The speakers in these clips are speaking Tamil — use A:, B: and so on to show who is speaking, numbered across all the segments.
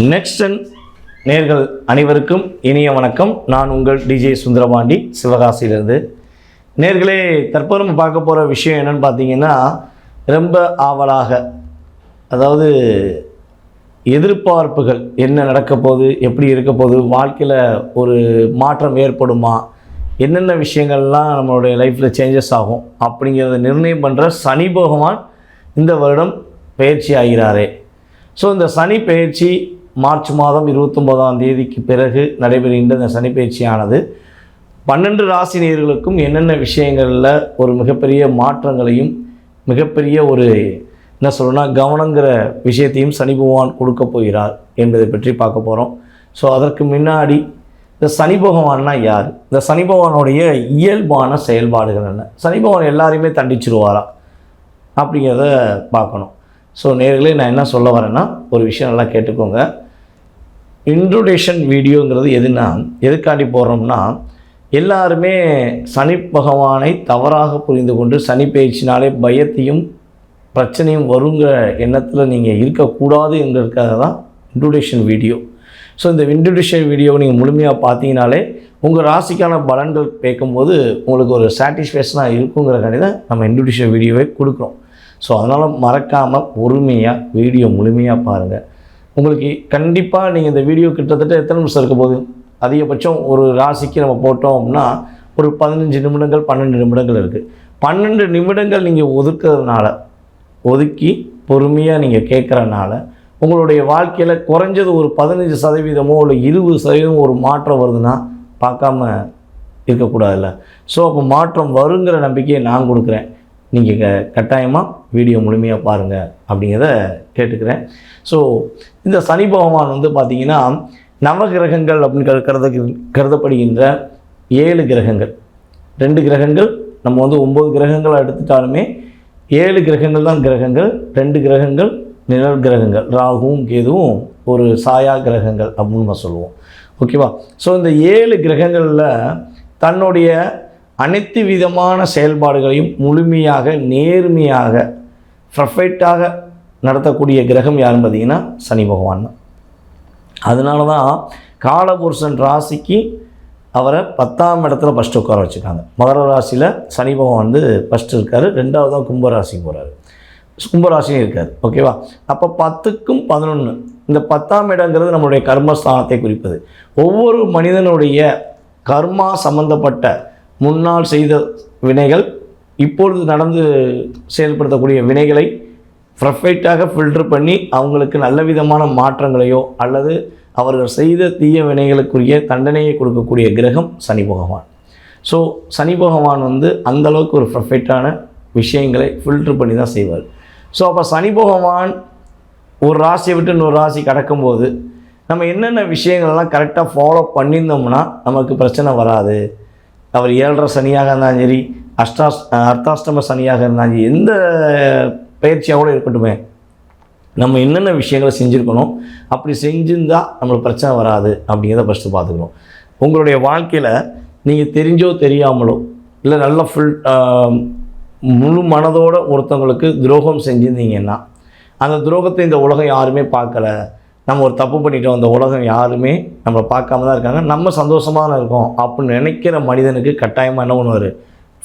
A: நெக்ஸ்ட் நேர்கள் அனைவருக்கும் இனிய வணக்கம். நான் உங்கள் டிஜே சுந்தரபாண்டி, சிவகாசியிலிருந்து. நேர்களே, தற்போது நம்ம பார்க்க போகிற விஷயம் என்னென்னு பார்த்தீங்கன்னா, ரொம்ப ஆவலாக, அதாவது எதிர்பார்ப்புகள், என்ன நடக்க போகுது, எப்படி இருக்க போகுது, வாழ்க்கையில் ஒரு மாற்றம் ஏற்படுமா, என்னென்ன விஷயங்கள்லாம் நம்மளுடைய லைஃப்பில் சேஞ்சஸ் ஆகும் அப்படிங்கிறத நிர்ணயம் பண்ணுற சனி பகவான் இந்த வருடம் பயிற்சி ஆகிறாரே. ஸோ இந்த சனி பயிற்சி மார்ச் மாதம் 29ஆம் தேதிக்கு பிறகு நடைபெறுகின்ற இந்த சனி பயிற்சியானது 12 ராசி நேயர்களுக்கும் என்னென்ன விஷயங்களில் ஒரு மிகப்பெரிய மாற்றங்களையும் மிகப்பெரிய ஒரு என்ன சொல்லணும்னா கவனங்கிற விஷயத்தையும் சனி பகவான் கொடுக்க போகிறார் என்பதை பற்றி பார்க்க போகிறோம். ஸோ அதற்கு முன்னாடி இந்த சனி பகவான்னா யார், இந்த சனி பகவானுடைய இயல்பான செயல்பாடுகள் என்ன, சனி பகவான் எல்லாரையுமே தண்டிச்சிருவாரா அப்படிங்கிறத பார்க்கணும். ஸோ நேர்களே, நான் என்ன சொல்ல வரேன்னா, ஒரு விஷயம் நல்லா கேட்டுக்கோங்க. இன்ட்ரோடக்ஷன் வீடியோங்கிறது எதுக்காண்டி போடுறோம்னா, எல்லாருமே சனி பகவானை தவறாக புரிந்து கொண்டு சனி பயிற்சினாலே பயத்தையும் பிரச்சனையும் வருங்கிற எண்ணத்தில் நீங்கள் இருக்கக்கூடாது என்கிறதுக்காக தான் இன்ட்ரோடக்ஷன் வீடியோ. ஸோ இந்த இன்ட்ரோடக்ஷன் வீடியோவை நீங்கள் முழுமையாக பார்த்தீங்கனாலே உங்கள் ராசிக்கான பலன்கள் கேட்கும்போது உங்களுக்கு ஒரு சாட்டிஸ்ஃபேக்ஷனாக இருக்குங்கிறக்காண்டி தான் நம்ம இன்ட்ரோடக்ஷன் வீடியோவை கொடுக்குறோம். ஸோ அதனால் மறக்காமல் பொறுமையாக வீடியோ முழுமையாக பாருங்கள். உங்களுக்கு கண்டிப்பாக நீங்கள் இந்த வீடியோ கிட்டத்தட்ட எத்தனை நிமிஷம் இருக்க போகுது, அதிகபட்சம் ஒரு ராசிக்கு நம்ம போட்டோம் அப்படின்னா ஒரு 15 நிமிடங்கள் 12 நிமிடங்கள் இருக்குது. 12 நிமிடங்கள் நீங்கள் ஒதுக்கி பொறுமையாக நீங்கள் கேட்குறனால உங்களுடைய வாழ்க்கையில் குறைஞ்சது ஒரு 15% இல்லை 20% ஒரு மாற்றம் வருதுன்னா பார்க்காம இருக்கக்கூடாதுல்ல. ஸோ அப்போ மாற்றம் வருங்கிற நம்பிக்கையை நான் கொடுக்குறேன். நீங்கள் கட்டாயமாக வீடியோ முழுமையாக பாருங்கள் அப்படிங்கிறத கேட்டுக்கிறேன். ஸோ இந்த சனி பகவான் பார்த்திங்கன்னா நவகிரகங்கள் அப்படின்னு கருதப்படுகின்ற 7 கிரகங்கள், 2 கிரகங்கள் நம்ம 9 கிரகங்களை எடுத்துட்டாலுமே 7 கிரகங்கள் தான் கிரகங்கள், 2 கிரகங்கள் நிழல் கிரகங்கள், ராகுவும் கேதுவும் ஒரு சாயா கிரகங்கள் அப்படின்னு நம்ம சொல்லுவோம். ஓகேவா? ஸோ இந்த 7 கிரகங்களில் தன்னுடைய அனைத்து விதமான செயல்பாடுகளையும் முழுமையாக நேர்மையாக பர்ஃபெக்டாக நடத்தக்கூடிய கிரகம் யாருன்னு பார்த்தீங்கன்னா சனி பகவான் தான். அதனால தான் காலபுருஷன் ராசிக்கு அவரை 10ஆம் இடத்துல ஃபஸ்ட்டு உட்கார வச்சுருக்காங்க. மகர ராசியில் சனி பகவான் ஃபஸ்ட்டு இருக்கார், 2வது தான் கும்பராசிக்கு போகிறாரு, கும்பராசியும் இருக்கார். ஓகேவா? அப்போ 10க்கும் 11, இந்த 10ஆம் இடங்கிறது நம்மளுடைய கர்மஸ்தானத்தை குறிப்பது. ஒவ்வொரு மனிதனுடைய கர்மா சம்பந்தப்பட்ட முன்னால் செய்த வினைகள், இப்பொழுது நடந்து செயல்படுத்தக்கூடிய வினைகளை பர்ஃபெக்டாக ஃபில்டர் பண்ணி அவங்களுக்கு நல்ல விதமான மாற்றங்களையோ அல்லது அவர்கள் செய்த தீய வினைகளுக்குரிய தண்டனையை கொடுக்கக்கூடிய கிரகம் சனி பகவான். ஸோ சனி பகவான் அந்தளவுக்கு ஒரு பர்ஃபெக்டான விஷயங்களை ஃபில்டர் பண்ணி தான் செய்வார். ஸோ அப்போ சனி பகவான் ஒரு ராசியை விட்டு இன்னொரு ராசி கடக்கும்போது நம்ம என்னென்ன விஷயங்கள்லாம் கரெக்டாக ஃபாலோ பண்ணியிருந்தோம்னா நமக்கு பிரச்சனை வராது. அவர் 7.5 சனியாக இருந்தாலும் சரி, அர்த்தாஷ்டம சனியாக இருந்தாலும் சரி, எந்த பயிற்சியாக கூட இருக்கட்டுமே, நம்ம என்னென்ன விஷயங்களை செஞ்சுருக்கணும், அப்படி செஞ்சுருந்தால் நம்மளுக்கு பிரச்சனை வராது அப்படிங்கிறத ஃபஸ்ட்டு பார்த்துக்கணும். உங்களுடைய வாழ்க்கையில் நீங்கள் தெரிஞ்சோ தெரியாமலோ இல்லை நல்ல முழு மனதோட ஒருத்தவங்களுக்கு துரோகம் செஞ்சுருந்தீங்கன்னா அந்த துரோகத்தை இந்த உலகம் யாருமே பார்க்கலை, நம்ம ஒரு தப்பு பண்ணிட்டோம், அந்த உலகம் யாருமே நம்மளை பார்க்காம தான் இருக்காங்க, நம்ம சந்தோஷமாக தான் இருக்கோம் அப்படின்னு நினைக்கிற மனிதனுக்கு கட்டாயமாக என்ன பண்ணுவார்,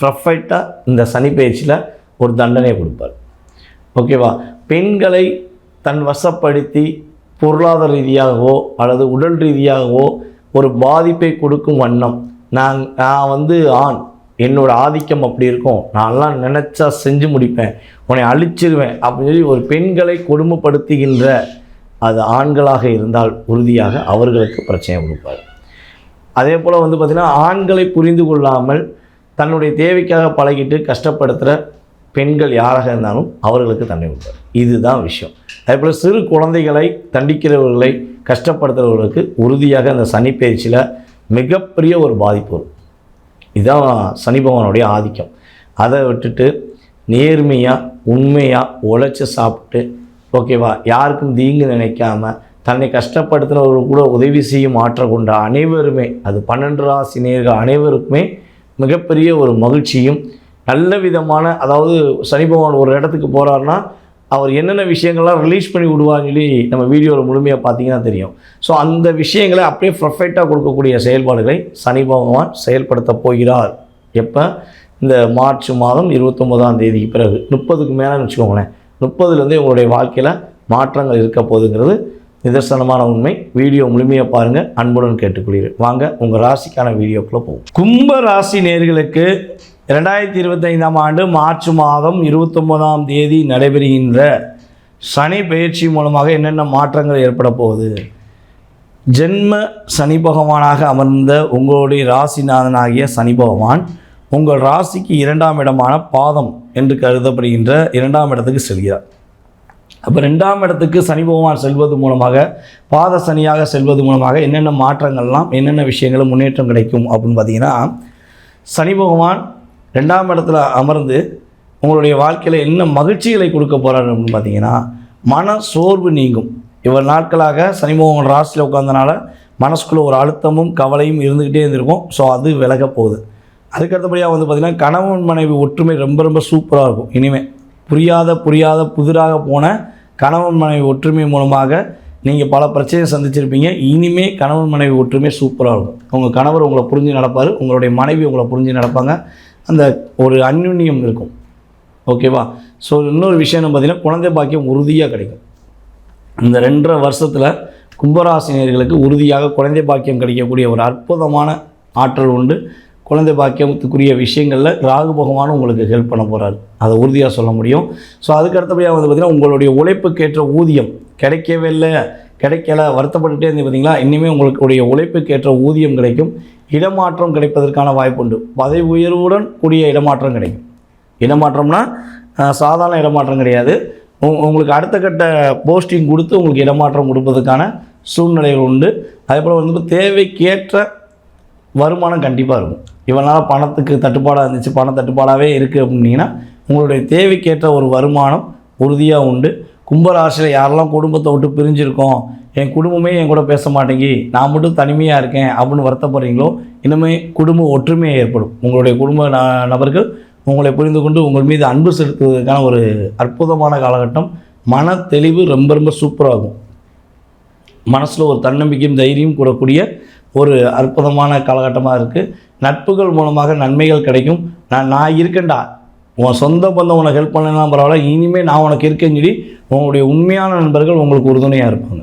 A: பர்ஃபெக்டாக இந்த சனி பயிற்சியில் ஒரு தண்டனையை கொடுப்பார். ஓகேவா? பெண்களை தன் வசப்படுத்தி பொருளாதார ரீதியாகவோ அல்லது உடல் ரீதியாகவோ ஒரு பாதிப்பை கொடுக்கும் வண்ணம் நான் ஆண், என்னோடய ஆதிக்கம் அப்படி இருக்கும், நான்லாம் நினச்சா செஞ்சு முடிப்பேன், உன்னை அழிச்சிருவேன் அப்படின்னு சொல்லி ஒரு பெண்களை கொடுமைப்படுத்துகின்ற அது ஆண்களாக இருந்தால் உறுதியாக அவர்களுக்கு பிரச்சனை கொடுப்பார். அதே போல் பார்த்திங்கன்னா ஆண்களை புரிந்து கொள்ளாமல் தன்னுடைய தேவைக்காக பழகிட்டு கஷ்டப்படுத்துகிற பெண்கள் யாராக இருந்தாலும் அவர்களுக்கு தண்டனை கொடுப்பார். இதுதான் விஷயம். அதே போல் சிறு குழந்தைகளை தண்டிக்கிறவர்களை கஷ்டப்படுத்துகிறவர்களுக்கு உறுதியாக அந்த சனி பயிற்சியில் மிகப்பெரிய ஒரு பாதிப்பு வரும். இதுதான் சனி பகவானுடைய ஆதிக்கம். அதை விட்டுட்டு நேர்மையாக உண்மையாக உழைச்சி சாப்பிட்டு, ஓகேவா, யாருக்கும் தீங்கு நினைக்காம தன்னை கஷ்டப்படுத்தினவர்கள் கூட உதவி செய்யும் ஆற்றல் கொண்ட அனைவருமே, அது 12 ராசி நேயர்கள் அனைவருக்குமே மிகப்பெரிய ஒரு மகிழ்ச்சியும் நல்ல விதமான, அதாவது சனி பகவான் ஒரு இடத்துக்கு போகிறாருன்னா அவர் என்னென்ன விஷயங்கள்லாம் ரிலீஸ் பண்ணி விடுவான்னு சொல்லி நம்ம வீடியோவில் முழுமையாக பார்த்தீங்கன்னா தெரியும். ஸோ அந்த விஷயங்களை அப்படியே பர்ஃபெக்டாக கொடுக்கக்கூடிய செயல்பாடுகளை சனி பகவான் செயல்படுத்த போகிறார். எப்போ? இந்த மார்ச் மாதம் 29ஆம் தேதிக்கு பிறகு 30க்கு மேலேன்னு வச்சுக்கோங்களேன். 30லேருந்தே உங்களுடைய வாழ்க்கையில் மாற்றங்கள் இருக்க போகுதுங்கிறது நிதர்சனமான உண்மை. வீடியோ முழுமையாக பாருங்கள், அன்புடன் கேட்டுக்கொள்கிறேன். வாங்க உங்கள் ராசிக்கான வீடியோக்குள்ளே போகும். கும்ப ராசி நேயர்களுக்கு 2025ஆம் ஆண்டு மார்ச் மாதம் 29ஆம் தேதி நடைபெறுகின்ற சனி பயிற்சி மூலமாக என்னென்ன மாற்றங்கள் ஏற்பட போகுது? ஜென்ம சனி பகவானாக அமர்ந்த உங்களுடைய ராசிநாதனாகிய சனி பகவான் உங்கள் ராசிக்கு 2ஆம் இடமான பாதம் என்று கருதப்படுகின்ற 2ஆம் இடத்துக்கு செல்கிறார். அப்போ 2ஆம் இடத்துக்கு சனி பகவான் செல்வது மூலமாக, பாத சனியாக செல்வது மூலமாக என்னென்ன மாற்றங்கள்லாம், என்னென்ன விஷயங்களும் முன்னேற்றம் கிடைக்கும் அப்படின்னு பார்த்தீங்கன்னா, சனி பகவான் 2ஆம் இடத்துல அமர்ந்து உங்களுடைய வாழ்க்கையில் என்ன மகிழ்ச்சிகளை கொடுக்க போகிறார் அப்படின்னு பார்த்தீங்கன்னா, மன சோர்வு நீங்கும். இவ்வளவு நாட்களாக சனி பகவான் ராசியில் உட்கார்ந்தனால மனசுக்குள்ளே ஒரு அழுத்தமும் கவலையும் இருந்துக்கிட்டே இருந்திருக்கும். ஸோ அது விலக போகுது. அதுக்கடுத்தபடியாக வந்து பார்த்திங்கன்னா, கணவன் மனைவி ஒற்றுமை ரொம்ப ரொம்ப சூப்பராக இருக்கும். இனிமேல் புரியாத புதிராக போன கணவன் மனைவி ஒற்றுமை மூலமாக நீங்கள் பல பிரச்சனையை சந்திச்சிருப்பீங்க. இனிமேல் கணவன் மனைவி ஒற்றுமை சூப்பராக இருக்கும். உங்கள் கணவர் உங்களை புரிஞ்சு நடப்பார், உங்களுடைய மனைவி உங்களை புரிஞ்சு நடப்பாங்க. அந்த ஒரு அந்யுன்யம் இருக்கும். ஓகேவா? ஸோ இன்னொரு விஷயம் பார்த்திங்கன்னா, குழந்தை பாக்கியம் உறுதியாக கிடைக்கும். இந்த 2.5 வருஷத்தில் கும்பராசினியர்களுக்கு உறுதியாக குழந்தை பாக்கியம் கிடைக்கக்கூடிய ஒரு அற்புதமான ஆற்றல் உண்டு. குழந்தை பாக்கியத்துக்குரிய விஷயங்களில் ராகு பகவானும் உங்களுக்கு ஹெல்ப் பண்ண போகிறார். அதை உறுதியாக சொல்ல முடியும். ஸோ அதுக்கு அடுத்தபடியாக வந்து பார்த்திங்கன்னா, உங்களுடைய உழைப்புக்கேற்ற ஊதியம் கிடைக்கல வருத்தப்பட்டுகிட்டே இருந்து பார்த்தீங்களா, இனிமேல் உங்களுடைய உழைப்புக்கேற்ற ஊதியம் கிடைக்கும். இடமாற்றம் கிடைப்பதற்கான வாய்ப்புண்டு. பதவி உயர்வுடன் கூடிய இடமாற்றம் கிடைக்கும். இடமாற்றம்னா சாதாரண இடமாற்றம் கிடையாது. உங்களுக்கு அடுத்த கட்ட போஸ்டிங் கொடுத்து உங்களுக்கு இடமாற்றம் கொடுப்பதற்கான சூழ்நிலைகள் உண்டு. அதே போல் வந்து தேவைக்கேற்ற வருமானம் கண்டிப்பாக இருக்கும். இவனால் பணத்துக்கு தட்டுப்பாடாக இருந்துச்சு, பண தட்டுப்பாடாகவே இருக்குது அப்படின்னா, உங்களுடைய தேவைக்கேற்ற ஒரு வருமானம் உறுதியாக உண்டு. கும்பராசியில் யாரெல்லாம் குடும்பத்தை விட்டு பிரிஞ்சிருக்கோம், என் குடும்பமே என் கூட பேச மாட்டேங்கி, நான் மட்டும் தனிமையாக இருக்கேன் அப்படின்னு வருத்தப்படுறீங்களோ, இன்னுமே குடும்ப ஒற்றுமையை ஏற்படும். உங்களுடைய குடும்ப நபர்கள் உங்களை புரிந்து கொண்டு உங்கள் மீது அன்பு செலுத்துவதற்கான ஒரு அற்புதமான காலகட்டம். மன தெளிவு ரொம்ப ரொம்ப சூப்பராகும். மனசில் ஒரு தன்னம்பிக்கையும் தைரியம் கூடக்கூடிய ஒரு அற்புதமான காலகட்டமாக இருக்குது. நட்புகள் மூலமாக நன்மைகள் கிடைக்கும். நான் இருக்கேன்டா, உன் சொந்த பந்தம் உனக்கு ஹெல்ப் பண்ணலாம் பரவாயில்ல, இனிமேல் நான் உனக்கு இருக்கேன்னு சொல்லி உங்களுடைய உண்மையான நண்பர்கள் உங்களுக்கு உறுதுணையாக இருப்பாங்க.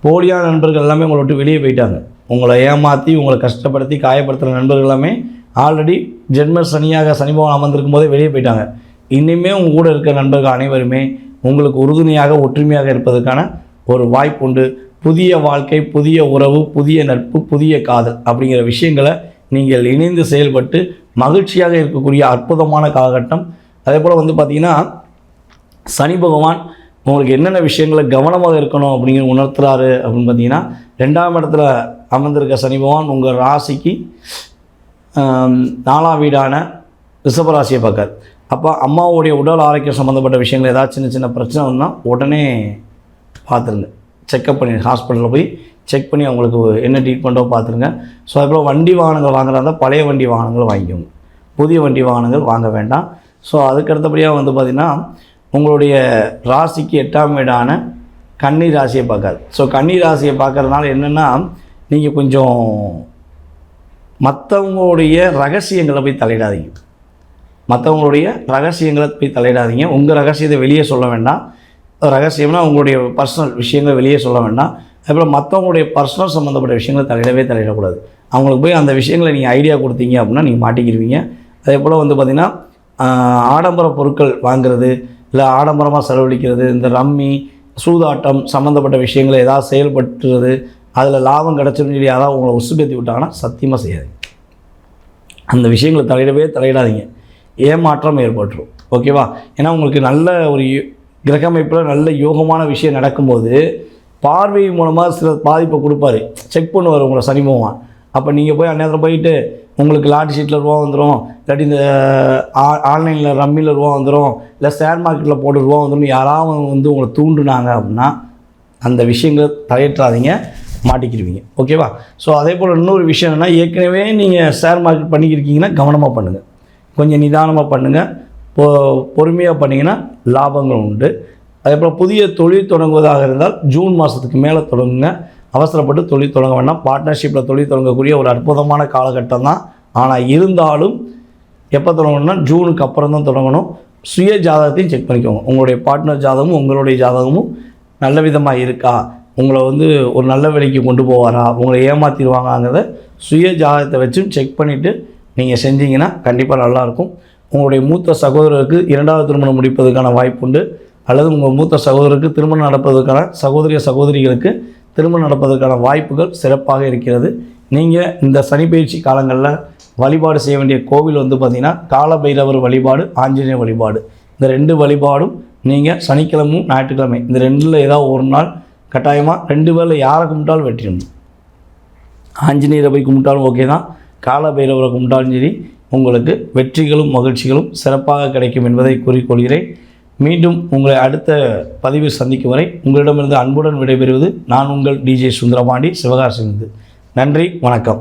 A: போலியான நண்பர்கள் எல்லாமே உங்களை விட்டு வெளியே போயிட்டாங்க. உங்களை ஏமாற்றி உங்களை கஷ்டப்படுத்தி காயப்படுத்துகிற நண்பர்கள் எல்லாமே ஆல்ரெடி ஜென்ம சனியாக சனி பகவான் அமர்ந்திருக்கும் போதே வெளியே போயிட்டாங்க. இனிமேல் உங்கள் கூட இருக்கிற நண்பர்கள் அனைவருமே உங்களுக்கு உறுதுணையாக ஒற்றுமையாக இருப்பதற்கான ஒரு வாய்ப்பு உண்டு. புதிய வாழ்க்கை, புதிய உறவு, புதிய நட்பு, புதிய காதல் அப்படிங்கிற விஷயங்களை நீங்கள் இணைந்து செயல்பட்டு மகிழ்ச்சியாக இருக்கக்கூடிய அற்புதமான காலகட்டம். அதே போல் வந்து பார்த்திங்கன்னா, சனி பகவான் உங்களுக்கு என்னென்ன விஷயங்களை கவனமாக இருக்கணும் அப்படிங்கிற உணர்த்துறாரு அப்படின்னு பார்த்தீங்கன்னா, 2ஆம் இடத்துல அமர்ந்திருக்க சனி பகவான் உங்கள் ராசிக்கு 4ஆம் வீடான ரிஷபராசியை பார்க்கார். அப்போ அம்மாவுடைய உடல் ஆரோக்கியம் சம்மந்தப்பட்ட விஷயங்கள் ஏதாவது சின்ன சின்ன பிரச்சனை வந்தால் உடனே பார்த்துருங்க, செக்கப் பண்ணி ஹாஸ்பிட்டலில் போய் செக் பண்ணி அவங்களுக்கு என்ன ட்ரீட்மெண்ட்டோ பார்த்துருங்க. ஸோ அதுபோல் வண்டி வாகனங்கள் வாங்குறதா பழைய வண்டி வாகனங்கள் வாங்கிக்கோங்க, புதிய வண்டி வாகனங்கள் வாங்க வேண்டாம். ஸோ அதுக்கடுத்தபடியாக வந்து பார்த்திங்கன்னா, உங்களுடைய ராசிக்கு 8ஆம் வீடான கன்னி ராசியை பார்க்காது. ஸோ கன்னி ராசியை பார்க்குறதுனால என்னென்னா, நீங்கள் கொஞ்சம் மற்றவங்களுடைய ரகசியங்களை போய் தலையிடாதீங்க. உங்கள் ரகசியத்தை வெளியே சொல்ல வேண்டாம். ரகசியம்னா உங்களுடைய பர்சனல் விஷயங்களை வெளியே சொல்ல வேண்டாம். அதுபோல் மற்றவங்களுடைய பர்சனல் சம்மந்தப்பட்ட விஷயங்களை தலையிடக்கூடாது. அவங்களுக்கு போய் அந்த விஷயங்களை நீங்கள் ஐடியா கொடுத்தீங்க அப்படின்னா நீங்கள் மாட்டிக்கிடுவீங்க. அதே போல் வந்து பார்த்திங்கன்னா, ஆடம்பர பொருட்கள் வாங்குறது, இல்லை ஆடம்பரமாக செலவழிக்கிறது, இந்த ரம்மி சூதாட்டம் சம்மந்தப்பட்ட விஷயங்களை ஏதாவது செயல்பட்டுறது, அதில் லாபம் கிடச்சிருந்து சொல்லி யாராவது உங்களை உசுப்பேற்றி விட்டாங்கன்னா சத்தியமாக செய்யாது. அந்த விஷயங்களை தலையிடாதீங்க. ஏமாற்றம் ஏற்பட்டுரும். ஓகேவா? ஏன்னா உங்களுக்கு நல்ல ஒரு கிரகமைப்பில் நல்ல யோகமான விஷயம் நடக்கும்போது பார்வை மூலமாக சில பாதிப்பை கொடுப்பாரு, செக் பண்ணுவார் உங்களை சனி பகவான். அப்போ நீங்கள் போய் அந்நேரத்தில் போயிட்டு உங்களுக்கு லாட்டரி ஷீட்டில் ரூபா வந்துடும், இல்லாட்டி இந்த ஆன்லைனில் ரம்மியில் ரூபா வந்துடும், இல்லை ஷேர் மார்க்கெட்டில் போட்டு ரூபா வந்துடும், யாராவது வந்து உங்களை தூண்டுனாங்க அப்படின்னா அந்த விஷயங்களை தலையிட்டாதீங்க, மாட்டிக்கிடுவீங்க. ஓகேவா? ஸோ அதே போல் இன்னொரு விஷயம் என்னென்னா, ஏற்கனவே நீங்கள் ஷேர் மார்க்கெட் பண்ணிக்கிருக்கீங்கன்னா கவனமாக பண்ணுங்கள், கொஞ்சம் நிதானமாக பண்ணுங்கள், பொறுமையாக பண்ணிங்கன்னா லாபங்கள் உண்டு. அதேபோல் புதிய தொழில் தொடங்குவதாக இருந்தால் ஜூன் மாதத்துக்கு மேலே தொடங்குங்க. அவசரப்பட்டு தொழில் தொடங்க வேண்டாம். பார்ட்னர்ஷிப்பில் தொழில் தொடங்கக்கூடிய ஒரு அற்புதமான காலகட்டம் தான். ஆனால் இருந்தாலும் எப்போ தொடங்கணும்னா ஜூனுக்கு அப்புறம் தான் தொடங்கணும். சுய ஜாதகத்தையும் செக் பண்ணிக்கோங்க. உங்களுடைய பார்ட்னர் ஜாதகமும் உங்களுடைய ஜாதகமும் நல்ல விதமாக இருக்கா, உங்களை ஒரு நல்ல விலைக்கு கொண்டு போவாரா, உங்களை ஏமாற்றிடுவாங்கிறத சுய ஜாதகத்தை வச்சும் செக் பண்ணிவிட்டு நீங்கள் செஞ்சீங்கன்னா கண்டிப்பாக நல்லாயிருக்கும். உங்களுடைய மூத்த சகோதரருக்கு 2வது திருமணம் முடிப்பதற்கான வாய்ப்பு உண்டு. அல்லது உங்கள் மூத்த சகோதரருக்கு திருமணம் நடப்பதற்கான சகோதரிகளுக்கு திருமணம் நடப்பதற்கான வாய்ப்புகள் சிறப்பாக இருக்கிறது. நீங்கள் இந்த சனிப்பெயர்ச்சி காலங்களில் வழிபாடு செய்ய வேண்டிய கோவில் பார்த்திங்கன்னா காலபைரவர் வழிபாடு, ஆஞ்சநேயர் வழிபாடு. இந்த 2 வழிபாடும் நீங்கள் சனிக்கிழமும் ஞாயிற்றுக்கிழமை இந்த 2ல் ஏதாவது ஒரு நாள் கட்டாயமாக 2 பேரில் யாரை கும்பிட்டாலும் வெற்றிடணும். ஆஞ்சநேயரை போய் கும்பிட்டாலும் ஓகே தான், காலபைரவரை கும்பிட்டாலும் சரி, உங்களுக்கு வெற்றிகளும் மகிழ்ச்சிகளும் சிறப்பாக கிடைக்கும் என்பதை கூறிக்கொள்கிறேன். மீண்டும் உங்களை அடுத்த பதிவில் சந்திக்கும் வரை உங்களிடமிருந்து அன்புடன் விடைபெறுவது நான் உங்கள் DJ சுந்தரபாண்டி, சிவகாசியிலிருந்து. நன்றி, வணக்கம்.